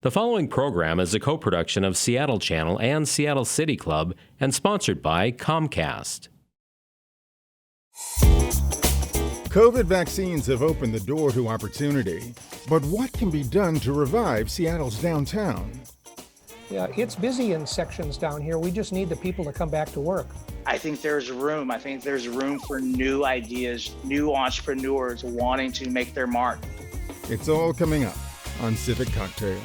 The following program is a co-production of Seattle Channel and Seattle City Club and sponsored by Comcast. COVID vaccines have opened the door to opportunity, but what can be done to revive Seattle's downtown? Yeah, it's busy in sections down here. We just need the people to come back to work. I think there's room. I think there's room for new ideas, new entrepreneurs wanting to make their mark. It's all coming up on Civic Cocktail.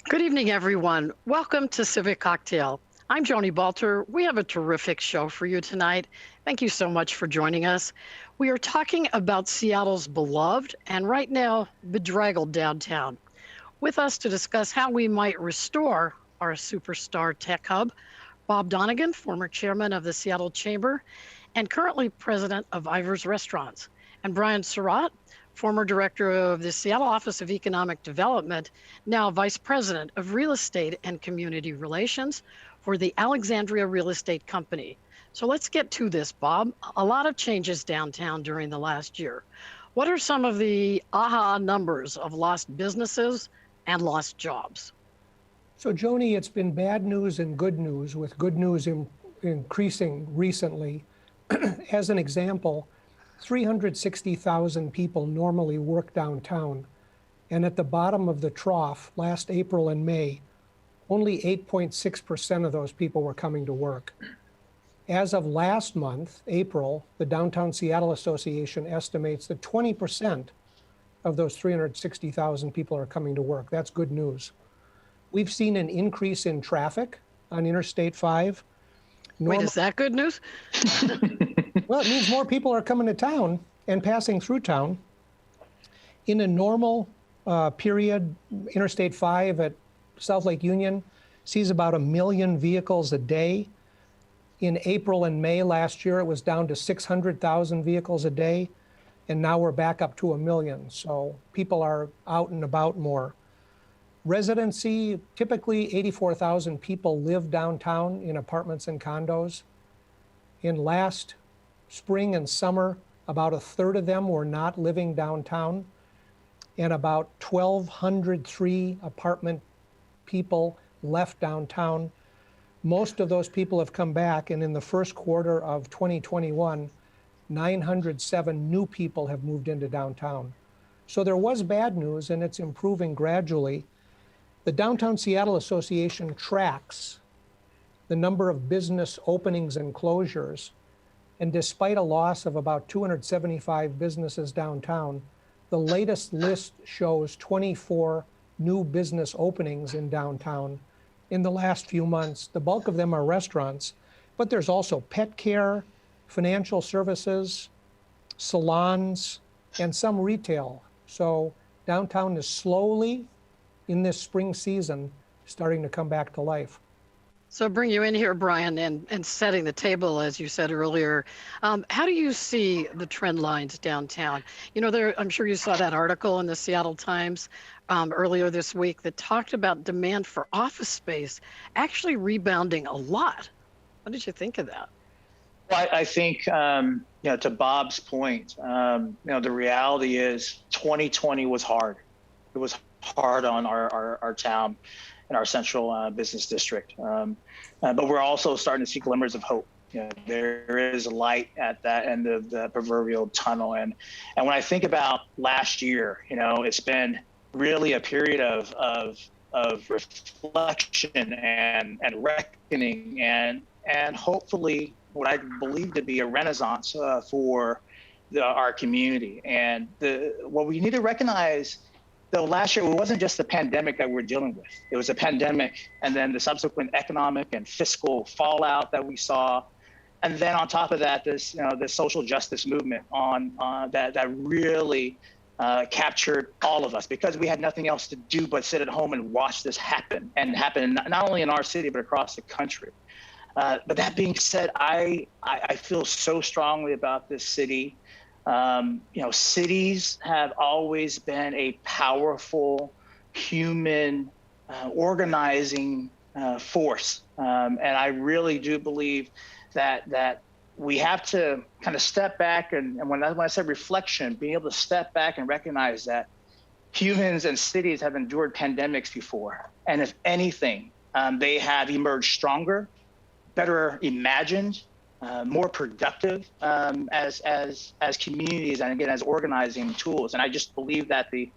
Good evening, everyone. Welcome to Civic Cocktail. I'm Joni Balter. We have a terrific show for you tonight. Thank you so much for joining us. We are talking about Seattle's beloved and right now bedraggled downtown. With us to discuss how we might restore our superstar tech hub, Bob Donegan, former chairman of the Seattle Chamber and currently president of Ivar's Restaurants, and Brian Surratt, former director of the Seattle Office of Economic Development, now vice president of real estate and community relations for the Alexandria Real Estate Company. So let's get to this, Bob. A lot of changes downtown during the last year. What are some of the aha numbers of lost businesses and lost jobs? So Joni, it's been bad news and good news, with good news increasing recently. As an example, 360,000 people normally work downtown, and at the bottom of the trough last April and May, only 8.6% of those people were coming to work. As of last month, April, the Downtown Seattle Association estimates that 20% of those 360,000 people are coming to work. That's good news. We've seen an increase in traffic on Interstate 5. Wait, is that good news? Well, it means more people are coming to town and passing through town. In a normal period, Interstate 5 at South Lake Union sees about 1 million vehicles a day. In April and May last year, it was down to 600,000 vehicles a day, and now we're back up to 1 million. So people are out and about more. Residency, typically 84,000 people live downtown in apartments and condos. In last spring and summer, about a third of them were not living downtown, and about 1,203 apartment people left downtown. Most of those people have come back, and in the first quarter of 2021, 907 new people have moved into downtown. So there was bad news, and it's improving gradually. The Downtown Seattle Association tracks the number of business openings and closures, and despite a loss of about 275 businesses downtown, the latest list shows 24 new business openings in downtown in the last few months. The bulk of them are restaurants, but there's also pet care, financial services, salons, and some retail. So downtown is slowly, in this spring season, starting to come back to life. So bring you in here, Brian, and setting the table, as you said earlier. How do you see the trend lines downtown? You know, I'm sure you saw that article in the Seattle Times earlier this week that talked about demand for office space actually rebounding a lot. What did you think of that? Well, I think, to Bob's point, the reality is 2020 was hard. It was hard on our town and our central business district. But we're also starting to see glimmers of hope. There is light at that end of the proverbial tunnel. And when I think about last year, it's been really a period of reflection and reckoning and hopefully what I believe to be a renaissance for our community. And what we need to recognize, though, last year, it wasn't just the pandemic that we're dealing with. It was a pandemic and then the subsequent economic and fiscal fallout that we saw. And then on top of that, this social justice movement that really captured all of us, because we had nothing else to do but sit at home and watch this happen not only in our city, but across the country. But that being said, I feel so strongly about this city. Cities have always been a powerful human organizing force. And I really do believe that we have to kind of step back. And when I said reflection, being able to step back and recognize that humans and cities have endured pandemics before. And if anything, they have emerged stronger, better imagined, more productive as communities, and again, as organizing tools. And I just believe that the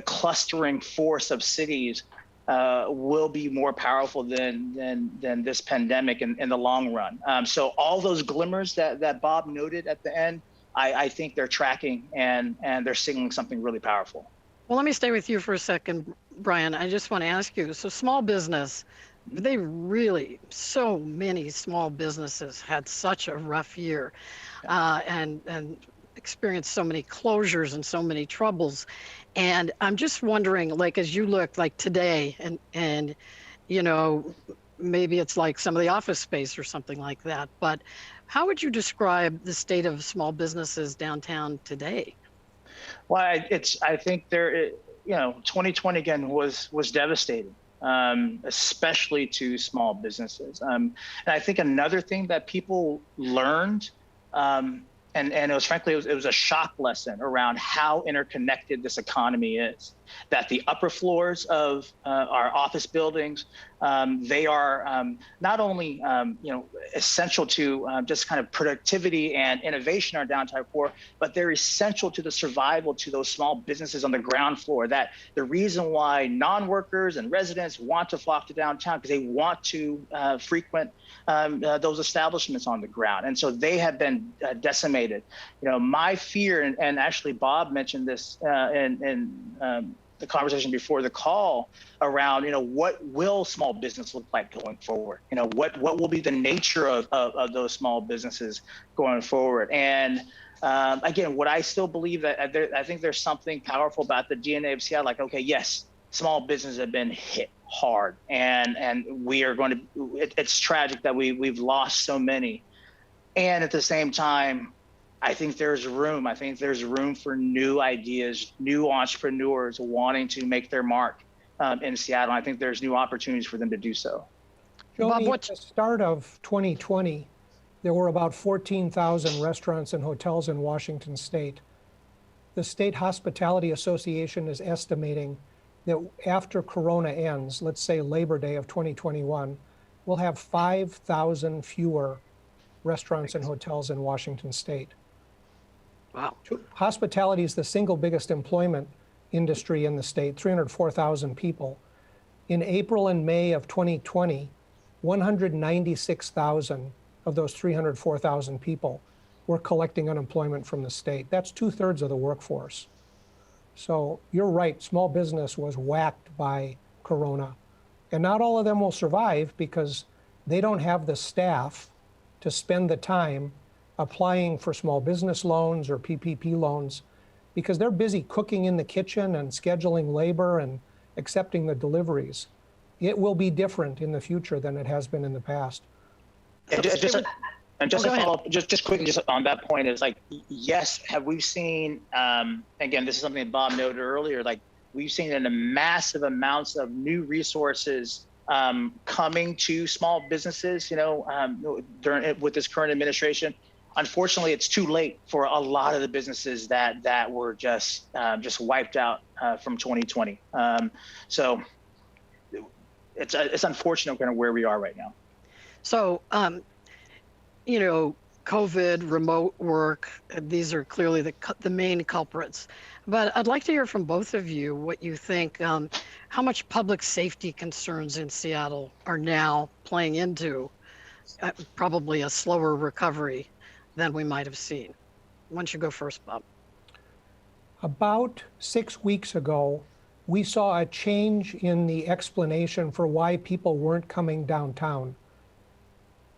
clustering force of cities will be more powerful than this pandemic in the long run. So all those glimmers that Bob noted at the end, I think they're tracking and they're signaling something really powerful. Well, let me stay with you for a second, Brian. I just want to ask you, so small business, so many small businesses had such a rough year and experienced so many closures and so many troubles. And I'm just wondering, like, as you look like today and you know, maybe it's like some of the office space or something like that, but how would you describe the state of small businesses downtown today? Well, I think 2020 again was devastating, especially to small businesses. And I think another thing that people learned, and it was frankly, it was a shock lesson around how interconnected this economy is. That the upper floors of our office buildings, they are not only essential to just kind of productivity and innovation in our downtown core, but they're essential to the survival to those small businesses on the ground floor. That the reason why non-workers and residents want to flock to downtown because they want to frequent those establishments on the ground, and so they have been decimated. My fear, and actually Bob mentioned this in the conversation before the call around, what will small business look like going forward? What will be the nature of those small businesses going forward? And again, what I still believe that I think there's something powerful about the DNA of Seattle. Like, okay, yes, small businesses have been hit hard, and we are going to. It's tragic that we've lost so many, and at the same time, I think there's room. I think there's room for new ideas, new entrepreneurs wanting to make their mark in Seattle. I think there's new opportunities for them to do so. Joni, at the start of 2020, there were about 14,000 restaurants and hotels in Washington state. The State Hospitality Association is estimating that after Corona ends, let's say Labor Day of 2021, we'll have 5,000 fewer restaurants and hotels in Washington state. Wow. Hospitality is the single biggest employment industry in the state, 304,000 people. In April and May of 2020, 196,000 of those 304,000 people were collecting unemployment from the state. That's 2/3 of the workforce. So you're right, small business was whacked by Corona. And not all of them will survive because they don't have the staff to spend the time applying for small business loans or PPP loans because they're busy cooking in the kitchen and scheduling labor and accepting the deliveries. It will be different in the future than it has been in the past. And just to follow up, just quickly, just on that point is like, yes, have we seen, again, this is something that Bob noted earlier, like we've seen in a massive amounts of new resources coming to small businesses, with this current administration. Unfortunately, it's too late for a lot of the businesses that were just wiped out from 2020. So it's unfortunate kind of where we are right now. So, COVID, remote work, these are clearly the main culprits. But I'd like to hear from both of you what you think, how much public safety concerns in Seattle are now playing into probably a slower recovery than we might have seen. Why don't you go first, Bob? About 6 weeks ago, we saw a change in the explanation for why people weren't coming downtown.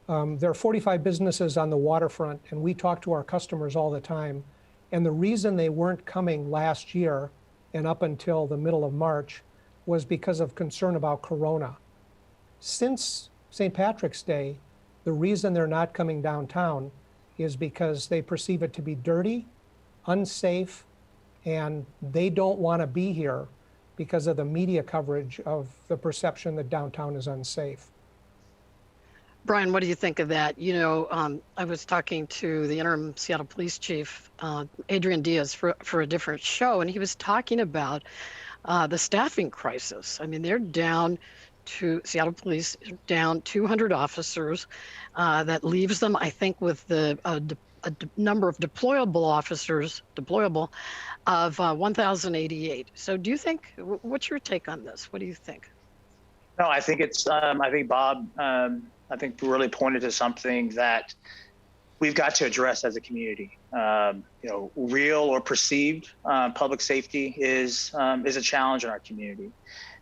There are 45 businesses on the waterfront, and we talk to our customers all the time. And the reason they weren't coming last year and up until the middle of March was because of concern about Corona. Since St. Patrick's Day, the reason they're not coming downtown is because they perceive it to be dirty, unsafe, and they don't want to be here because of the media coverage of the perception that downtown is unsafe. Brian, what do you think of that? You know, I was talking to the interim Seattle police chief, Adrian Diaz, for a different show, and he was talking about the staffing crisis. I mean, they're down to Seattle police, down 200 officers. That leaves them, I think, with number of deployable officers, of 1,088. So do you think, what's your take on this? What do you think? No, I think I think Bob, I think really pointed to something that we've got to address as a community. Real or perceived public safety is a challenge in our community.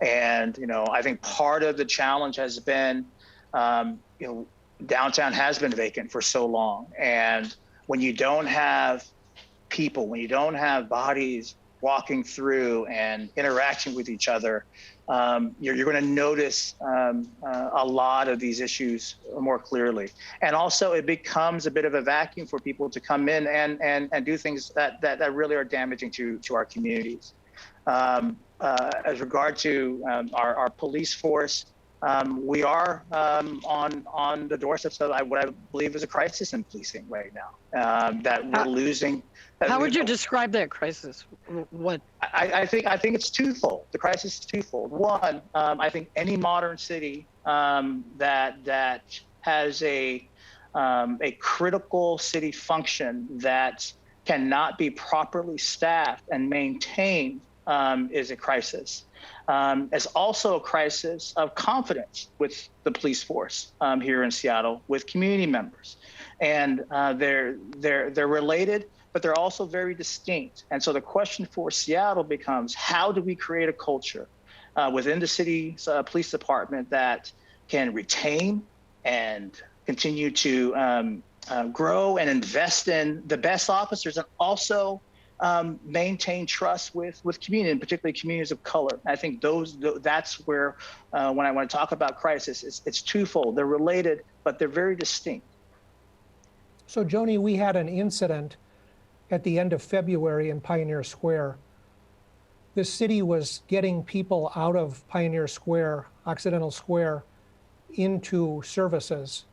And, I think part of the challenge has been, downtown has been vacant for so long. And when you don't have people, when you don't have bodies walking through and interacting with each other, you're going to notice a lot of these issues more clearly. And also it becomes a bit of a vacuum for people to come in and do things that really are damaging to our communities. As regard to our police force, we are on the doorsteps of what I believe is a crisis in policing right now, that we're losing. How would you describe that crisis? What? I think it's twofold. The crisis is twofold. One, I think any modern city that has a critical city function that cannot be properly staffed and maintained is a crisis. It's also a crisis of confidence with the police force here in Seattle, with community members, and they're related, but they're also very distinct. And so the question for Seattle becomes, how do we create a culture within the city's police department that can retain and continue to grow and invest in the best officers, and also maintain trust with community, and particularly communities of color. I think that's where, when I want to talk about crisis, it's twofold. They're related, but they're very distinct. So Joni, we had an incident at the end of February in Pioneer Square. The city was getting people out of Pioneer Square, Occidental Square, into services.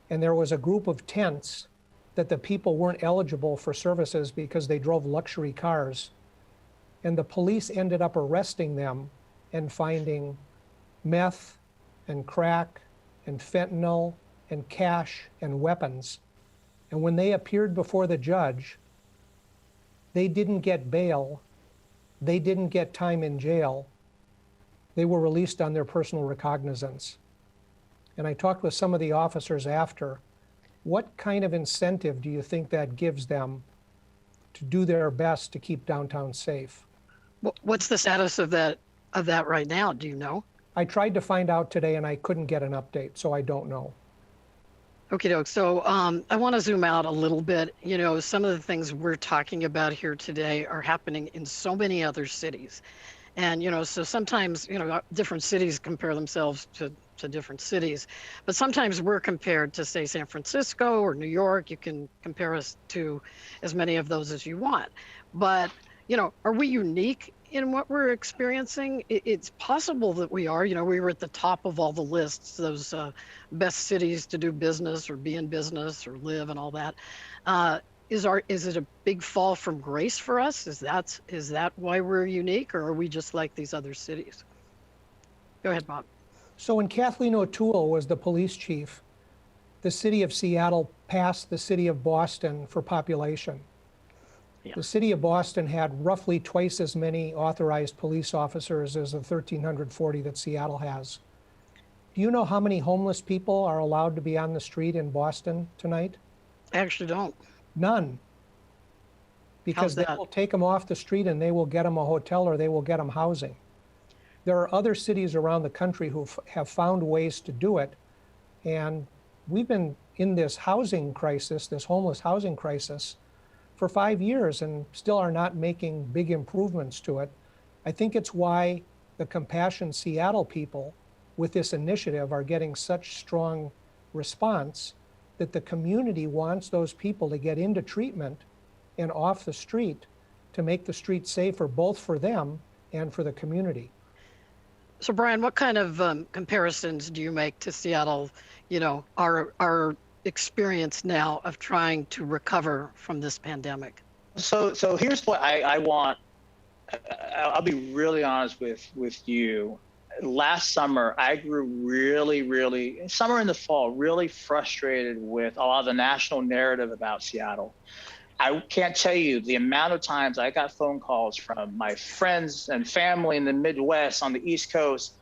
And there was a group of tents that the people weren't eligible for services because they drove luxury cars. And the police ended up arresting them and finding meth and crack and fentanyl and cash and weapons. And when they appeared before the judge, they didn't get bail. They didn't get time in jail. They were released on their personal recognizance. And I talked with some of the officers after. What kind of incentive do you think that gives them to do their best to keep downtown safe? What's the status of that right now? Do you know? I tried to find out today and I couldn't get an update, so I don't know. Okay, doke. So I want to zoom out a little bit. Some of the things we're talking about here today are happening in so many other cities. And, so sometimes, different cities compare themselves to different cities. But sometimes we're compared to, say, San Francisco or New York. You can compare us to as many of those as you want. But, are we unique in what we're experiencing? It's possible that we are. We were at the top of all the lists, those best cities to do business or be in business or live and all that. Is it a big fall from grace for us? Is that why we're unique, or are we just like these other cities? Go ahead, Bob. So when Kathleen O'Toole was the police chief, the city of Seattle passed the city of Boston for population. Yeah. The city of Boston had roughly twice as many authorized police officers as the 1,340 that Seattle has. Do you know how many homeless people are allowed to be on the street in Boston tonight? I actually don't. None. Because they will take them off the street and they will get them a hotel or they will get them housing. There are other cities around the country who have found ways to do it. And we've been in this housing crisis, this homeless housing crisis, for 5 years and still are not making big improvements to it. I think it's why the Compassion Seattle people with this initiative are getting such strong response, that the community wants those people to get into treatment and off the street to make the street safer, both for them and for the community. So Brian, what kind of comparisons do you make to Seattle? Our experience now of trying to recover from this pandemic. So here's what I want. I'll be really honest with you. Last summer, I grew really, summer and the fall, really frustrated with a lot of the national narrative about Seattle. I can't tell you the amount of times I got phone calls from my friends and family in the Midwest, on the East Coast,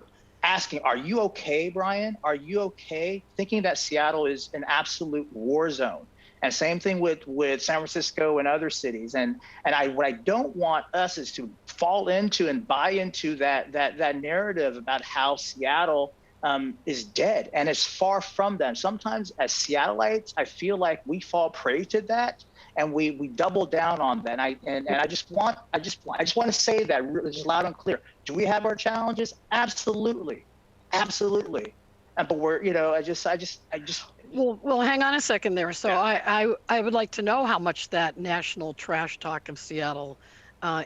asking, "Are you okay, Brian? Are you okay?" Thinking that Seattle is an absolute war zone. And same thing with San Francisco and other cities. And what I don't want us is to fall into and buy into that narrative about how Seattle is dead, and it's far from that. Sometimes as Seattleites, I feel like we fall prey to that, and we double down on that. And I just want to say that really just loud and clear. Do we have our challenges? Absolutely. But we're, I just. Well, hang on a second there. So yeah. I would like to know how much that national trash talk of Seattle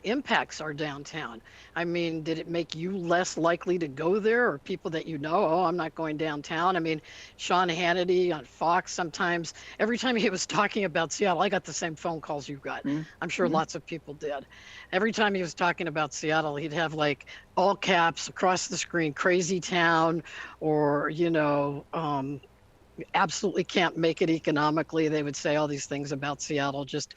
impacts our downtown. I mean, did it make you less likely to go there, or people that oh, I'm not going downtown? I mean, Sean Hannity on Fox, sometimes, every time he was talking about Seattle, I got the same phone calls you got. Mm-hmm. I'm sure lots of people did. Every time he was talking about Seattle, he'd have like all caps across the screen, crazy town, or, absolutely can't make it economically. They would say all these things about Seattle just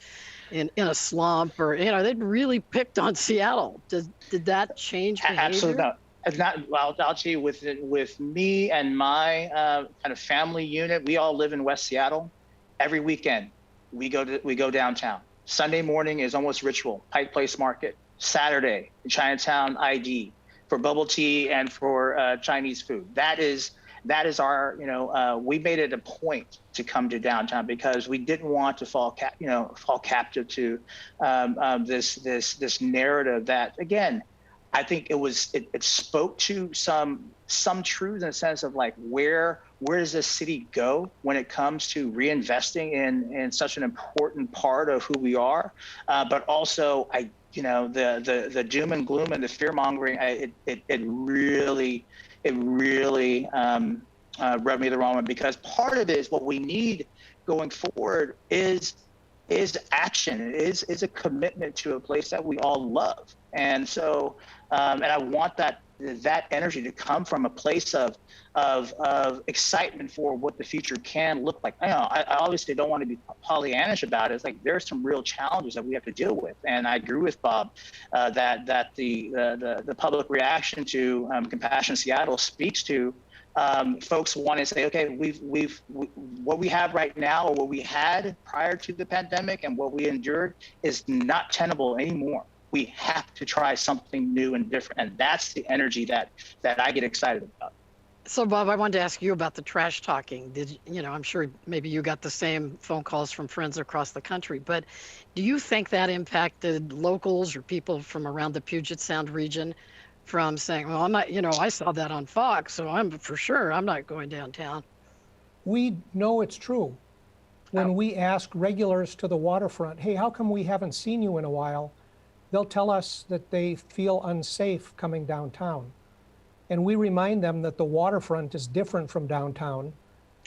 in a slump, or they'd really picked on Seattle. Did that change behavior? Absolutely not. It's not. Well, I'll tell you, with me and my kind of family unit, we all live in West Seattle. Every weekend we go downtown. Sunday morning is almost ritual. Pike Place Market. Saturday, Chinatown ID for bubble tea and for Chinese food. That is our, we made it a point to come to downtown because we didn't want to fall captive to this narrative that, again, I think it spoke to some truth in the sense of like where does this city go when it comes to reinvesting in such an important part of who we are, but also the doom and gloom and the fear mongering, it really rubbed me the wrong way, because part of it is what we need going forward is action, is a commitment to a place that we all love. And so, and I want that energy to come from a place of excitement for what the future can look like. I obviously don't want to be Pollyannish about it. It's like there's some real challenges that we have to deal with, and I agree with Bob that the public reaction to Compassion Seattle speaks to folks want to say, okay, what we have right now, or what we had prior to the pandemic, and what we endured is not tenable anymore. We have to try something new and different, and that's the energy that I get excited about. So, Bob, I wanted to ask you about the trash talking. I'm sure maybe you got the same phone calls from friends across the country, but do you think that impacted locals or people from around the Puget Sound region from saying, well, I'm not, I saw that on Fox, so I'm not going downtown? We know it's true. When we ask regulars to the waterfront, hey, how come we haven't seen you in a while? They'll tell us that they feel unsafe coming downtown. And we remind them that the waterfront is different from downtown.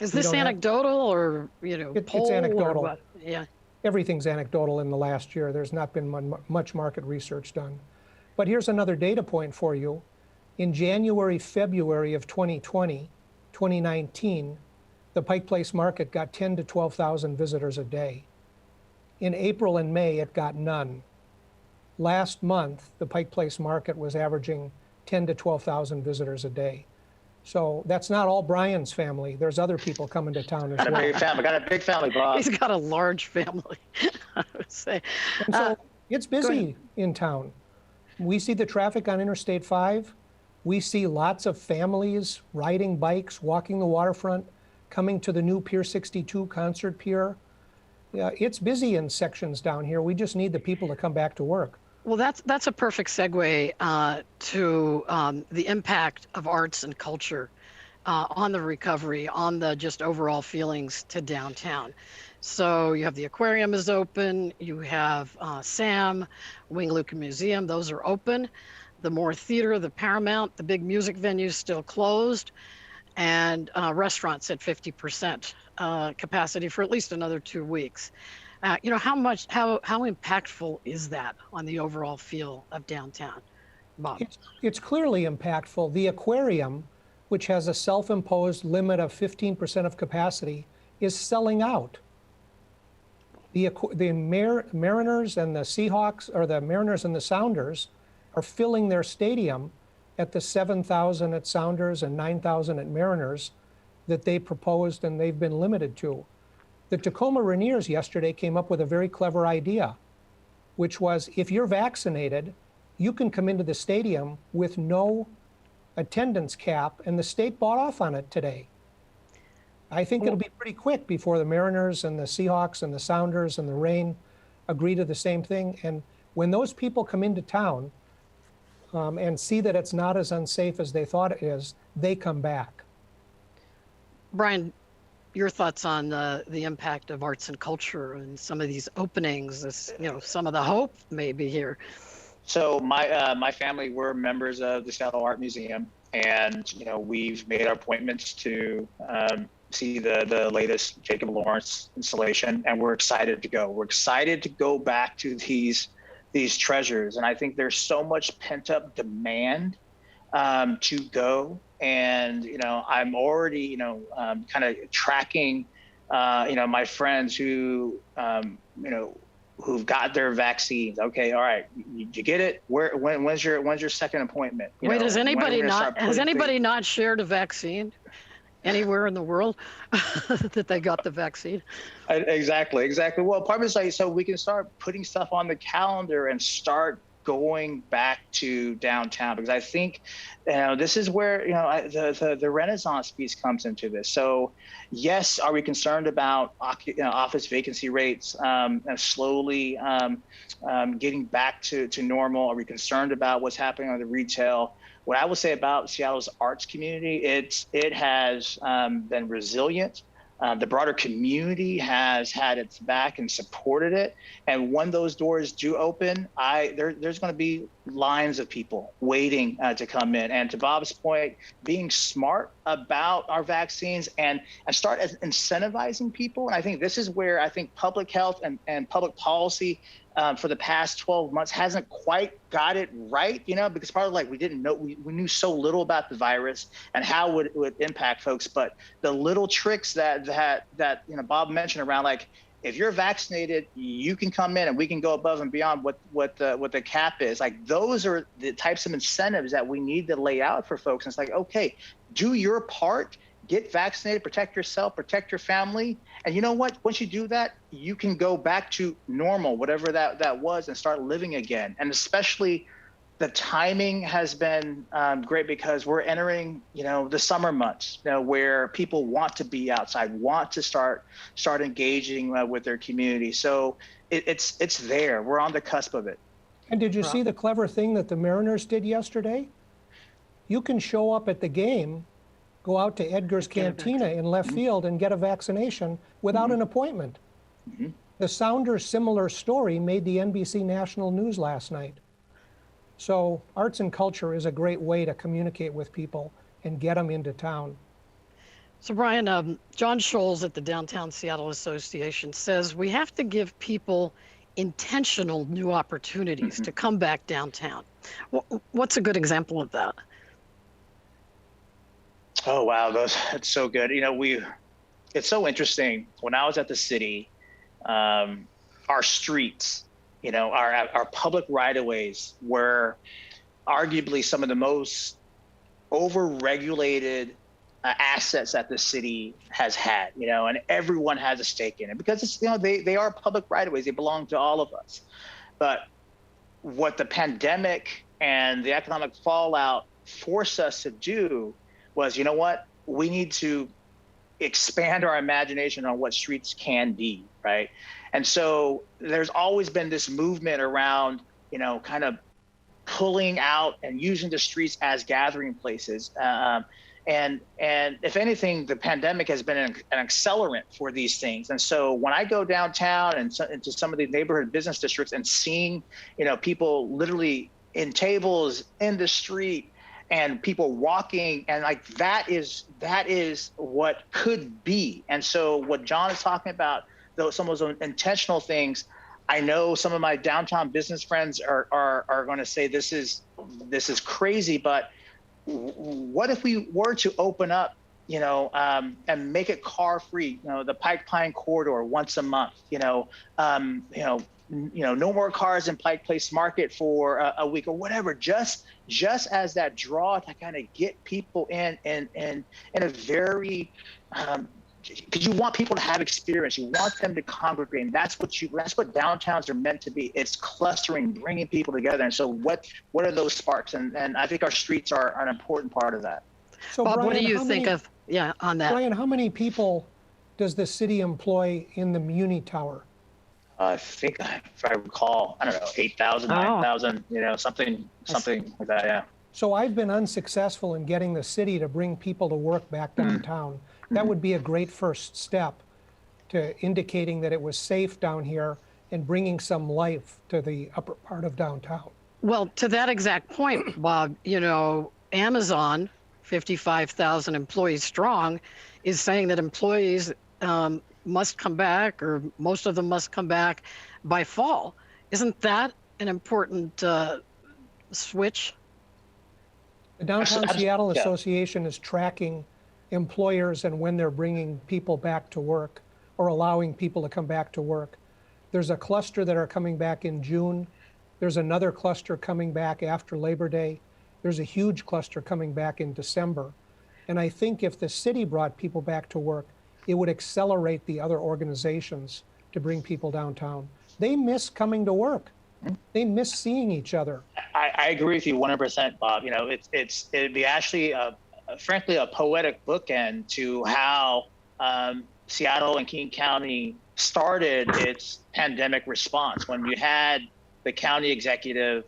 Is this anecdotal or, it's anecdotal. Or yeah. Everything's anecdotal in the last year. There's not been much market research done. But here's another data point for you. In January, February of 2019, the Pike Place Market got 10 to 12,000 visitors a day. In April and May, it got none. Last month, the Pike Place Market was averaging 10 to 12,000 visitors a day. So that's not all Brian's family. There's other people coming to town as well. Got a big family, Bob. He's got a large family, I would say. And so it's busy in town. We see the traffic on Interstate 5. We see lots of families riding bikes, walking the waterfront, coming to the new Pier 62 concert pier. Yeah, it's busy in sections down here. We just need the people to come back to work. Well, that's a perfect segue to the impact of arts and culture on the recovery, on the just overall feelings to downtown. So you have the aquarium is open, you have SAM, Wing Lucan Museum, those are open. the Moore Theater, the Paramount, the big music venues still closed, and restaurants at 50% capacity for at least another 2 weeks. How impactful is that on the overall feel of downtown, Bob? It's clearly impactful. The aquarium, which has a self-imposed limit of 15% of capacity, is selling out. The Mariners and the Seahawks, or the Mariners and the Sounders, are filling their stadium at the 7,000 at Sounders and 9,000 at Mariners that they proposed and they've been limited to. The Tacoma Rainiers yesterday came up with a very clever idea, which was if you're vaccinated, you can come into the stadium with no attendance cap, and the state bought off on it today. I think it'll be pretty quick before the Mariners and the Seahawks and the Sounders and the Reign agree to the same thing. And when those people come into town and see that it's not as unsafe as they thought it is, they come back. Brian, your thoughts on the impact of arts and culture and some of these openings, some of the hope maybe here. So my family, we're members of the Seattle Art Museum, and we've made our appointments to see the latest Jacob Lawrence installation, and we're excited to go. We're excited to go back to these treasures, and I think there's so much pent up demand to go. And I'm already kind of tracking my friends who who've got their vaccines. Okay, all right, you get it. When's your second appointment? Wait, has anybody not shared a vaccine anywhere in the world that they got the vaccine? Exactly. Well, part of it's like so we can start putting stuff on the calendar and start going back to downtown, because I think this is where the Renaissance piece comes into this. So yes, are we concerned about office vacancy rates slowly getting back to normal? Are we concerned about what's happening on the retail? What I will say about Seattle's arts community, it has been resilient. The broader community has had its back and supported it. And when those doors do open, there's going to be lines of people waiting to come in. And to Bob's point, being smart about our vaccines and start incentivizing people. And I think this is where I think public health and public policy for the past 12 months hasn't quite got it right, because part of we didn't know, we knew so little about the virus and how it would impact folks. But the little tricks that Bob mentioned around if you're vaccinated, you can come in and we can go above and beyond what the cap is. Those are the types of incentives that we need to lay out for folks. And it's okay, do your part. Get vaccinated, protect yourself, protect your family. And you know what? Once you do that, you can go back to normal, whatever that was, and start living again. And especially the timing has been great because we're entering, the summer months, where people want to be outside, want to start engaging with their community. So it's there. We're on the cusp of it. And did you see the clever thing that the Mariners did yesterday? You can show up at the game, go out to Edgar's Cantina in left field and get a vaccination without an appointment. The Sounders' similar story made the NBC National News last night. So arts and culture is a great way to communicate with people and get them into town. So Brian, John Scholes at the Downtown Seattle Association says we have to give people intentional new opportunities to come back downtown. What's a good example of that? Oh, wow. That's so good. It's so interesting. When I was at the city, our streets, our public right-of-ways were arguably some of the most over-regulated assets that the city has had, and everyone has a stake in it because it's, they are public right-of-ways. They belong to all of us. But what the pandemic and the economic fallout forced us to do was, we need to expand our imagination on what streets can be, right? And so there's always been this movement around, kind of pulling out and using the streets as gathering places. And if anything, the pandemic has been an accelerant for these things. And so when I go downtown and into some of these neighborhood business districts and seeing, people literally in tables in the street and people walking, and like that is what could be. And so what John is talking about, though, some of those intentional things, I know some of my downtown business friends are going to say this is crazy, but what if we were to open up, and make it car free, the Pike Pine corridor once a month, no more cars in Pike Place Market for a week or whatever, just as that draw to kind of get people in a very, because you want people to have experience, you want them to congregate, and that's what downtowns are meant to be. It's clustering, bringing people together. And so what are those sparks? And I think our streets are an important part of that. So Bob, Brian, what do you think of on that? Brian, how many people does the city employ in the Muni Tower? I think, if I recall, I don't know, 8,000, 9,000, something like that, yeah. So I've been unsuccessful in getting the city to bring people to work back downtown. That would be a great first step to indicating that it was safe down here and bringing some life to the upper part of downtown. Well, to that exact point, Bob, Amazon, 55,000 employees strong, is saying that employees must come back, or most of them must come back by fall. Isn't that an important switch? The Downtown Seattle Association is tracking employers and when they're bringing people back to work or allowing people to come back to work. There's a cluster that are coming back in June. There's another cluster coming back after Labor Day. There's a huge cluster coming back in December. And I think if the city brought people back to work, it would accelerate the other organizations to bring people downtown. They miss coming to work. They miss seeing each other. I agree with you 100%, Bob. It'd be actually, frankly, a poetic bookend to how Seattle and King County started its pandemic response. When you had the county executive,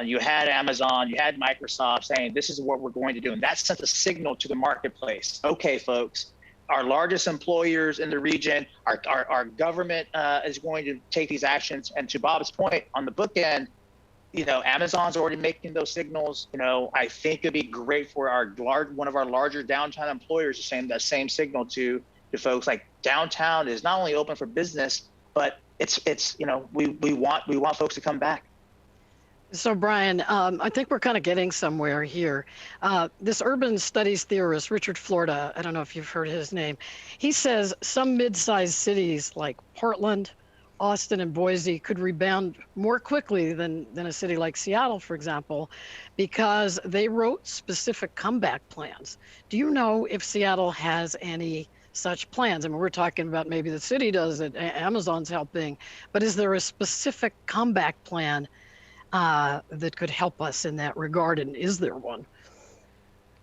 you had Amazon, you had Microsoft saying, this is what we're going to do. And that sent a signal to the marketplace. Okay, folks, our largest employers in the region, our government is going to take these actions. And to Bob's point, on the bookend, Amazon's already making those signals. I think it'd be great for one of our larger downtown employers to send that same signal to folks. Like, downtown is not only open for business, but we want folks to come back. So, Brian, I think we're kind of getting somewhere here. This urban studies theorist, Richard Florida, I don't know if you've heard his name, he says some mid-sized cities like Portland, Austin, and Boise could rebound more quickly than a city like Seattle, for example, because they wrote specific comeback plans. Do you know if Seattle has any such plans? I mean, we're talking about maybe the city does it, Amazon's helping, but is there a specific comeback plan that could help us in that regard, and is there one?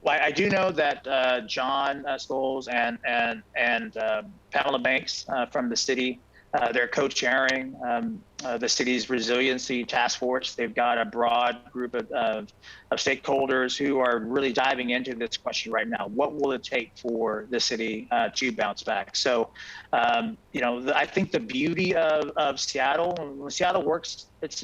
Well, I do know that John Scholes and Pamela Banks from the city, they're co-chairing the city's resiliency task force. They've got a broad group of stakeholders who are really diving into this question right now. What will it take for the city to bounce back? So, I think the beauty of Seattle, when Seattle works at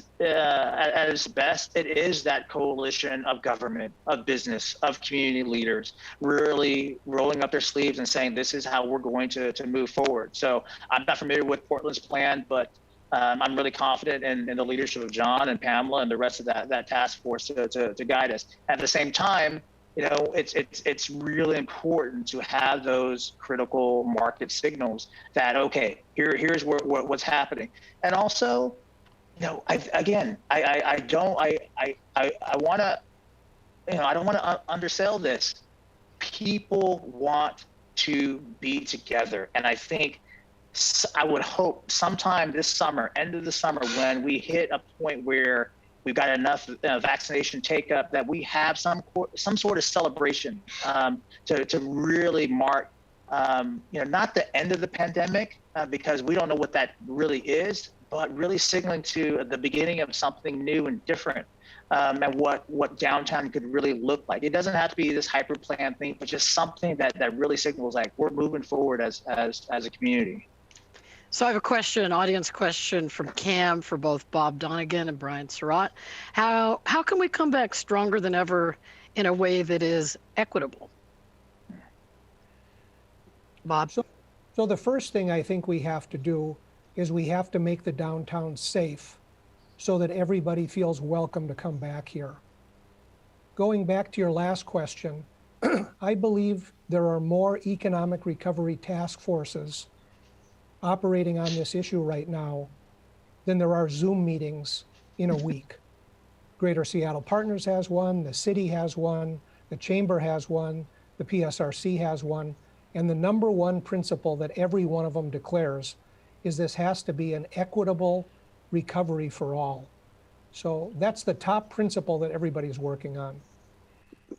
its best, it is that coalition of government, of business, of community leaders, really rolling up their sleeves and saying, this is how we're going to move forward. So I'm not familiar with Portland's plan, but I'm really confident in the leadership of John and Pamela and the rest of that task force to guide us. At the same time, it's really important to have those critical market signals that, okay, here's what's happening. And also, I don't want to undersell this. People want to be together, and I think, I would hope sometime this summer, end of the summer, when we hit a point where we've got enough vaccination take up, that we have some sort of celebration to really mark, not the end of the pandemic, because we don't know what that really is, but really signaling to the beginning of something new and different, and what downtown could really look like. It doesn't have to be this hyper plan thing, but just something that really signals like we're moving forward as a community. So I have a question, an audience question from Cam for both Bob Donegan and Brian Surratt. How can we come back stronger than ever in a way that is equitable? Bob? So the first thing I think we have to do is we have to make the downtown safe so that everybody feels welcome to come back here. Going back to your last question, I believe there are more economic recovery task forces operating on this issue right now than there are Zoom meetings in a week. Greater Seattle Partners has one, the city has one, the chamber has one, the PSRC has one, and the number one principle that every one of them declares is this has to be an equitable recovery for all. So that's the top principle that everybody's working on.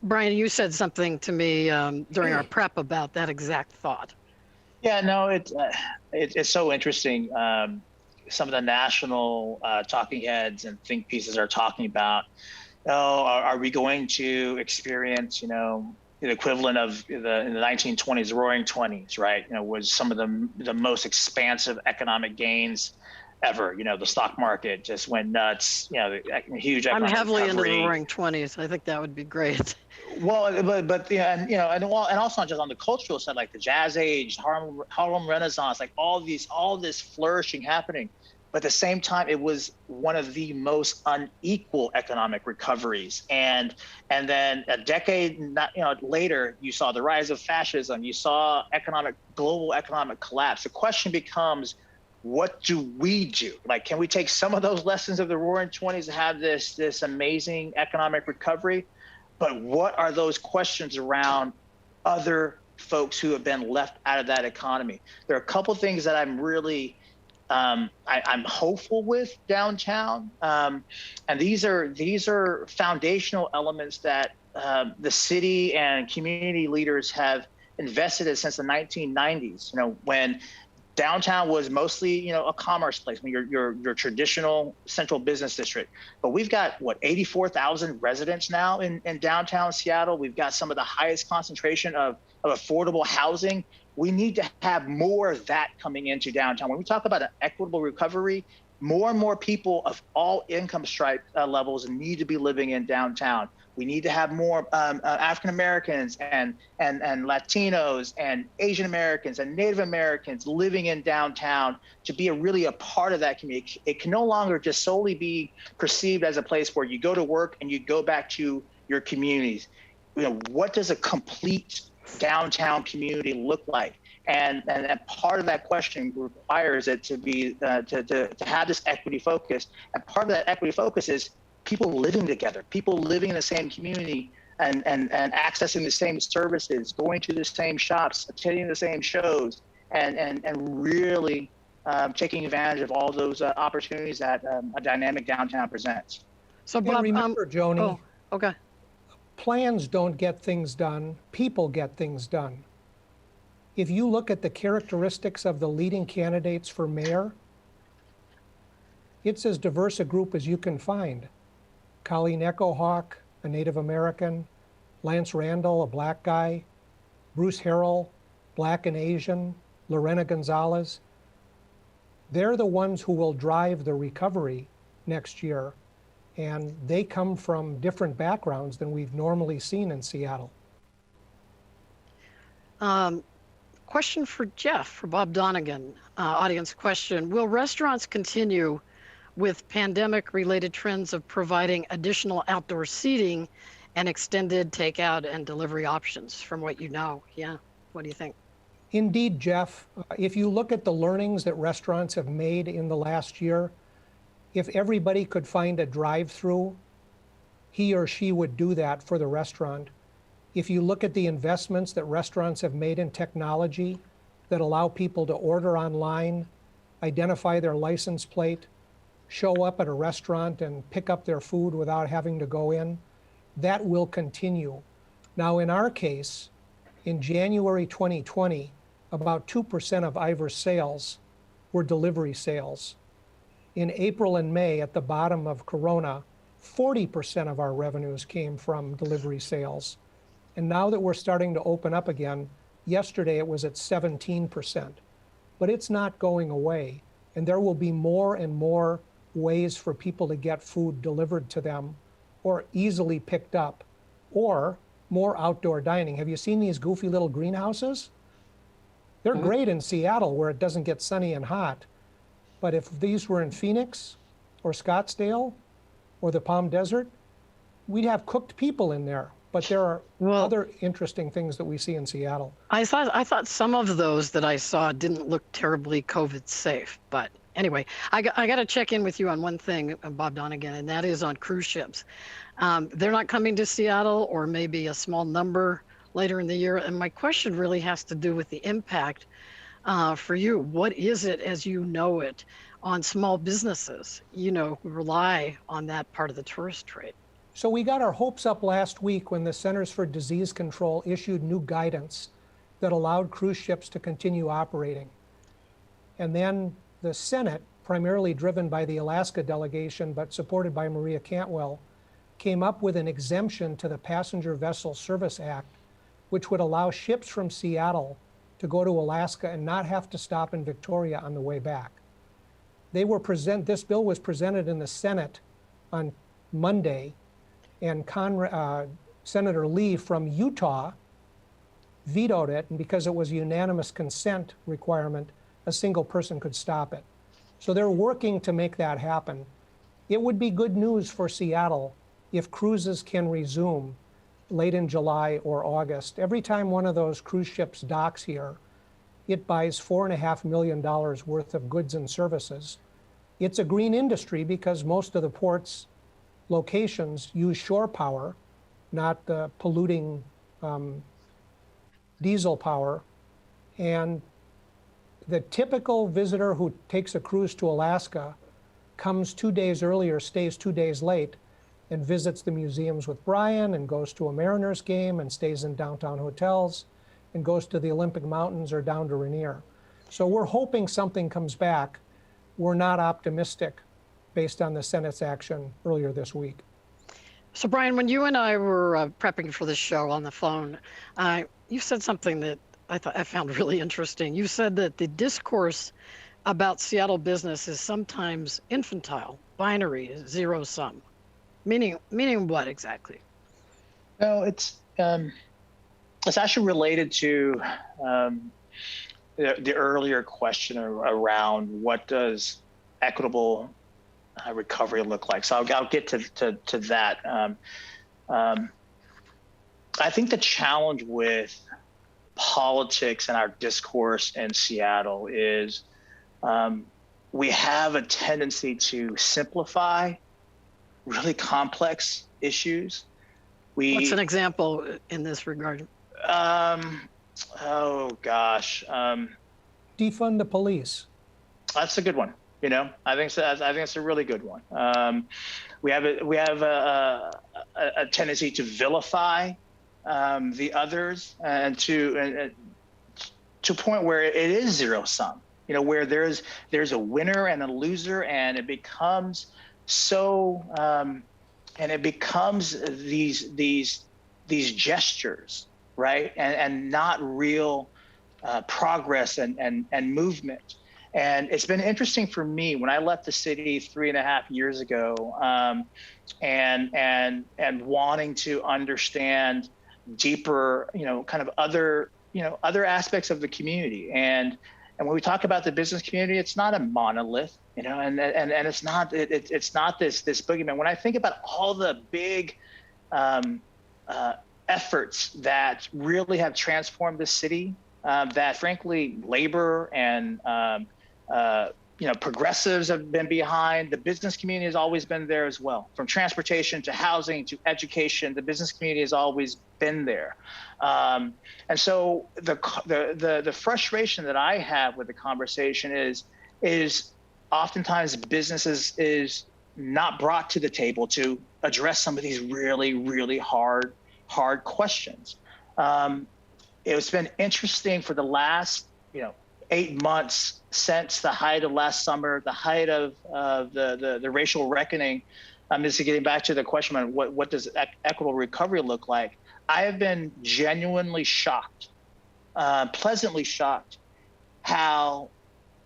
Brian, you said something to me during our prep about that exact thought. Yeah, no, it's so interesting. Some of the national talking heads and think pieces are talking about, are we going to experience, the equivalent of in the 1920s, the Roaring Twenties, right? Was some of the most expansive economic gains ever. The stock market just went nuts. The huge economic I'm heavily recovery. into the Roaring Twenties. I think that would be great. Well, but yeah, and also not just on the cultural side, like the Jazz Age, Harlem Renaissance, like all this flourishing happening. But at the same time, it was one of the most unequal economic recoveries. And then a decade later, you saw the rise of fascism. You saw global economic collapse. The question becomes, what do we do? Like, can we take some of those lessons of the Roaring Twenties and have this amazing economic recovery? But what are those questions around other folks who have been left out of that economy? There are a couple things that I'm really I'm hopeful with downtown, and these are foundational elements that the city and community leaders have invested in since the 1990s. When downtown was mostly, a commerce place, your traditional central business district. But we've got 84,000 residents now in downtown Seattle. We've got some of the highest concentration of affordable housing. We need to have more of that coming into downtown. When we talk about an equitable recovery, more and more people of all income stripe levels need to be living in downtown. We need to have more African Americans and Latinos and Asian Americans and Native Americans living in downtown to be really a part of that community. It can no longer just solely be perceived as a place where you go to work and you go back to your communities. What does a complete downtown community look like? And part of that question requires it to be to have this equity focus. And part of that equity focus is people living together, people living in the same community and accessing the same services, going to the same shops, attending the same shows, and really taking advantage of all those opportunities that a dynamic downtown presents. So Bob, remember, Joni, oh, okay. Plans don't get things done, people get things done. If you look at the characteristics of the leading candidates for mayor, it's as diverse a group as you can find. Colleen Echohawk, a Native American, Lance Randall, a black guy, Bruce Harrell, black and Asian, Lorena Gonzalez. They're the ones who will drive the recovery next year, and they come from different backgrounds than we've normally seen in Seattle. Question for Jeff, for Bob Donegan, audience question. Will restaurants continue with pandemic-related trends of providing additional outdoor seating and extended takeout and delivery options from what you know? Yeah, what do you think? Indeed, Jeff. If you look at the learnings that restaurants have made in the last year, if everybody could find a drive-through, he or she would do that for the restaurant. If you look at the investments that restaurants have made in technology that allow people to order online, identify their license plate, show up at a restaurant and pick up their food without having to go in, that will continue. Now, in our case, in January 2020, about 2% of Ivar's sales were delivery sales. In April and May, at the bottom of Corona, 40% of our revenues came from delivery sales. And now that we're starting to open up again, yesterday it was at 17%. but it's not going away. And there will be more and more ways for people to get food delivered to them or easily picked up, or more outdoor dining. Have you seen these goofy little greenhouses? They're great in Seattle where it doesn't get sunny and hot. But if these were in Phoenix or Scottsdale or the Palm Desert, we'd have cooked people in there. But there are other interesting things that we see in Seattle. I thought some of those that I saw didn't look terribly COVID safe. But anyway, I got to check in with you on one thing, Bob Donegan, and that is on cruise ships. They're not coming to Seattle, or maybe a small number later in the year. And my question really has to do with the impact for you. What is it, as you know it, on small businesses, who rely on that part of the tourist trade? So we got our hopes up last week when the Centers for Disease Control issued new guidance that allowed cruise ships to continue operating. And then the Senate, primarily driven by the Alaska delegation, but supported by Maria Cantwell, came up with an exemption to the Passenger Vessel Service Act, which would allow ships from Seattle to go to Alaska and not have to stop in Victoria on the way back. This bill was presented in the Senate on Monday, and Senator Lee from Utah vetoed it, and because it was a unanimous consent requirement, a single person could stop it. So they're working to make that happen. It would be good news for Seattle if cruises can resume late in July or August. Every time one of those cruise ships docks here, it buys $4.5 million worth of goods and services. It's a green industry because most of the port's locations use shore power, not the polluting diesel power. And the typical visitor who takes a cruise to Alaska comes 2 days earlier, stays 2 days late, and visits the museums with Brian, and goes to a Mariners game, and stays in downtown hotels, and goes to the Olympic Mountains or down to Rainier. So we're hoping something comes back. We're not optimistic based on the Senate's action earlier this week. So Brian, when you and I were prepping for this show on the phone, you said something that I found really interesting. You said that the discourse about Seattle business is sometimes infantile, binary, zero sum. Meaning what exactly? No, it's actually related to the earlier question around what does equitable recovery look like. So I'll get to that. I think the challenge with politics and our discourse in Seattle is we have a tendency to simplify really complex issues. What's an example in this regard? Oh gosh. Defund the police. That's a good one. I think it's a really good one. We have a tendency to vilify the others, and to a point where it is zero sum. Where there's a winner and a loser, and it becomes so, and it becomes these gestures, right, and not real progress and movement. And it's been interesting for me when I left the city 3.5 years ago, and wanting to understand deeper, kind of other aspects of the community. And when we talk about the business community, it's not a monolith, and it's not this boogeyman. When I think about all the big efforts that really have transformed the city, that frankly labor and progressives have been behind, the business community has always been there as well. From transportation to housing to education, the business community has always been there. And so the frustration that I have with the conversation is oftentimes businesses is not brought to the table to address some of these really, really hard questions. It's been interesting for the last 8 months since the height of last summer, the height of the racial reckoning. Just getting back to the question on what does equitable recovery look like, I have been genuinely shocked, pleasantly shocked, how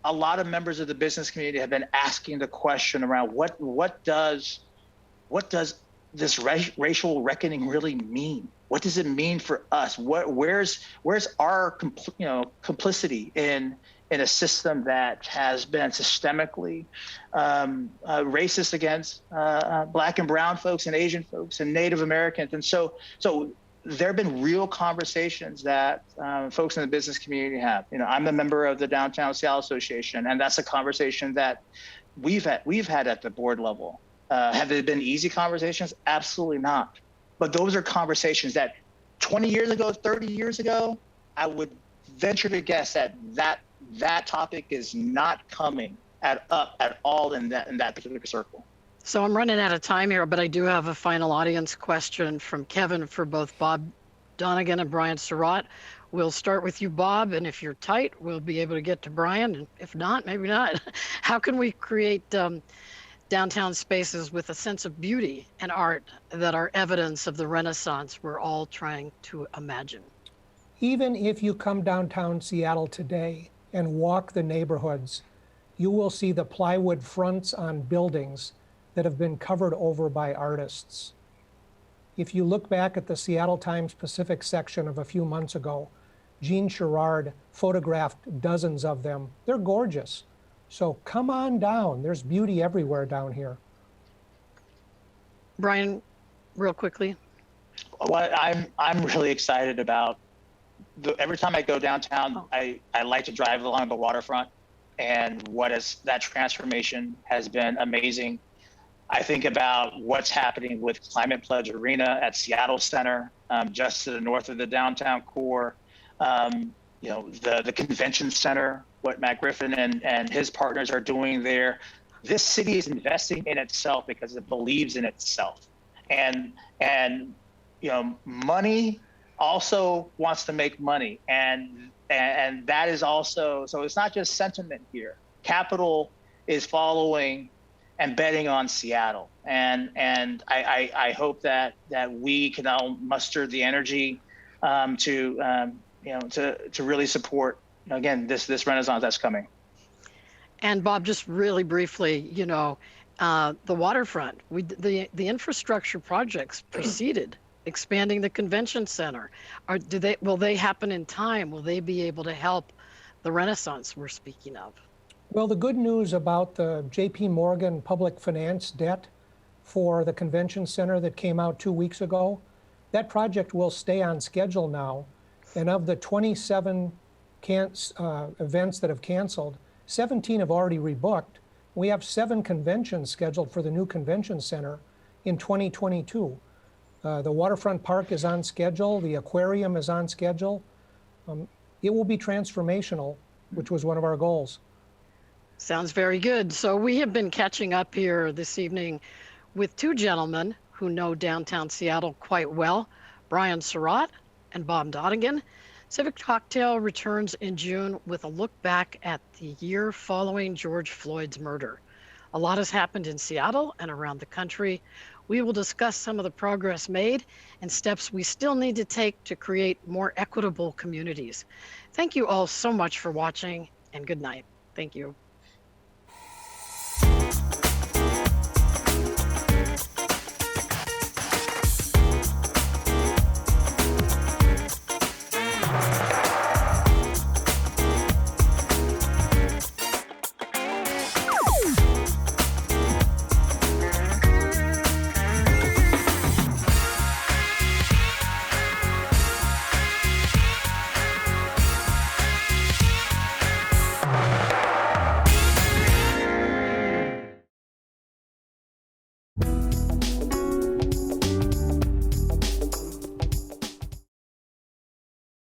a lot of members of the business community have been asking the question around what does this racial reckoning really mean? What does it mean for us? Where's our complicity in a system that has been systemically racist against Black and brown folks and Asian folks and Native Americans? And so there have been real conversations that folks in the business community have. I'm a member of the Downtown Seattle Association, and that's a conversation that we've had at the board level. Have they been easy conversations? Absolutely not. But those are conversations that 20 years ago, 30 years ago, I would venture to guess that topic is not coming up at all in that particular circle. So I'm running out of time here, but I do have a final audience question from Kevin for both Bob Donegan and Brian Surratt. We'll start with you, Bob, and if you're tight, we'll be able to get to Brian, and if not, maybe not. How can we create downtown spaces with a sense of beauty and art that are evidence of the Renaissance we're all trying to imagine? Even if you come downtown Seattle today and walk the neighborhoods, you will see the plywood fronts on buildings that have been covered over by artists. If you look back at the Seattle Times Pacific section of a few months ago, Jean Sherrard photographed dozens of them. They're gorgeous. So come on down. There's beauty everywhere down here. Brian, real quickly. Well, I'm really excited about every time I go downtown, I like to drive along the waterfront, and that transformation has been amazing. I think about what's happening with Climate Pledge Arena at Seattle Center, just to the north of the downtown core. The convention center, what Matt Griffin and his partners are doing there. This city is investing in itself because it believes in itself. And money also wants to make money. And that is also, so it's not just sentiment here. Capital is following and betting on Seattle. And I hope that we can all muster the energy to really support, again, this Renaissance that's coming. And Bob, just really briefly, the waterfront, the infrastructure projects preceded expanding the convention center. Will they happen in time? Will they be able to help the Renaissance we're speaking of? Well, the good news about the JP Morgan public finance debt for the convention center that came out 2 weeks ago, that project will stay on schedule now. And of the 27 events that have canceled, 17 have already rebooked. We have 7 conventions scheduled for the new convention center in 2022. The waterfront park is on schedule. The aquarium is on schedule. It will be transformational, which was one of our goals. Sounds very good. So we have been catching up here this evening with 2 gentlemen who know downtown Seattle quite well, Brian Surratt and Bob Donegan. Civic Cocktail returns in June with a look back at the year following George Floyd's murder. A lot has happened in Seattle and around the country. We will discuss some of the progress made and steps we still need to take to create more equitable communities. Thank you all so much for watching, and good night. Thank you.